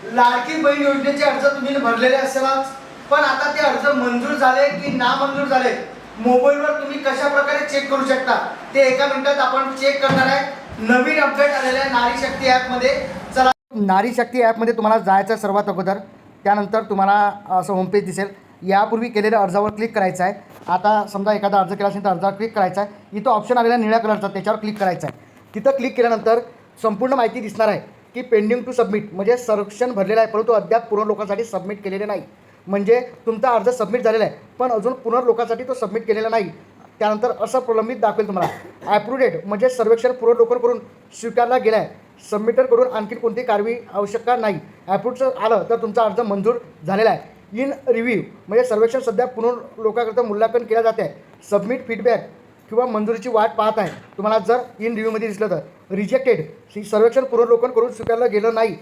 लाडकी बहीण योजनेचे अर्ज तुम्ही भरलेले असेलच, पण आता ते अर्ज मंजूर झाले की नामंजूर झाले मोबाईलवर तुम्ही कशा प्रकारे चेक करू शकता ते एका मिनिटात आपण चेक करणार आहे। नवीन अपडेट आलेल्या नारी शक्ती ॲपमध्ये। चला, नारी शक्ती ॲपमध्ये तुम्हाला जायचं आहे सर्वात अगोदर। त्यानंतर तुम्हाला असं होमपेज दिसेल, यापूर्वी केलेल्या अर्जावर क्लिक करायचं आहे। आता समजा एखादा अर्ज केला असेल तर अर्जावर क्लिक करायचा आहे। इथं ऑप्शन आलेला निळ्या कलरचा, त्याच्यावर क्लिक करायचं आहे। तिथं क्लिक केल्यानंतर संपूर्ण माहिती दिसणार आहे की पेंडिंग टू सबमिट, म्हणजे संरक्षण भरलेलं आहे परंतु अद्याप पुनर्लोकासाठी सबमिट केलेले नाही। म्हणजे तुमचा अर्ज सबमिट झालेला आहे पण अजून पुनर्लोकासाठी तो सबमिट केलेला नाही। त्यानंतर असं प्रलंबित दाखवेल तुम्हाला। ॲप्रुव्हेड म्हणजे सर्वेक्षण पुनर्लोकांकडून स्वीकारला गेला आहे, सबमिटरकडून आणखी कोणती कारवाई आवश्यकता नाही। ॲप्रूव्हचं आलं तर तुमचा अर्ज मंजूर झालेला आहे। इन रिव्ह्यू म्हणजे सर्वेक्षण सध्या पुनर्लोकाकरिता मूल्यांकन केले जाते आहे। सबमिट फीडबॅक किंवा मंजुरीची वाट पाहत आहे। तुम्हाला जर इन रिव्ह्यूमध्ये दिसलं तर रिजेक्टेड, सर्वेक्षण पुनर्लोकन करून स्वीकारलं गेलं नाही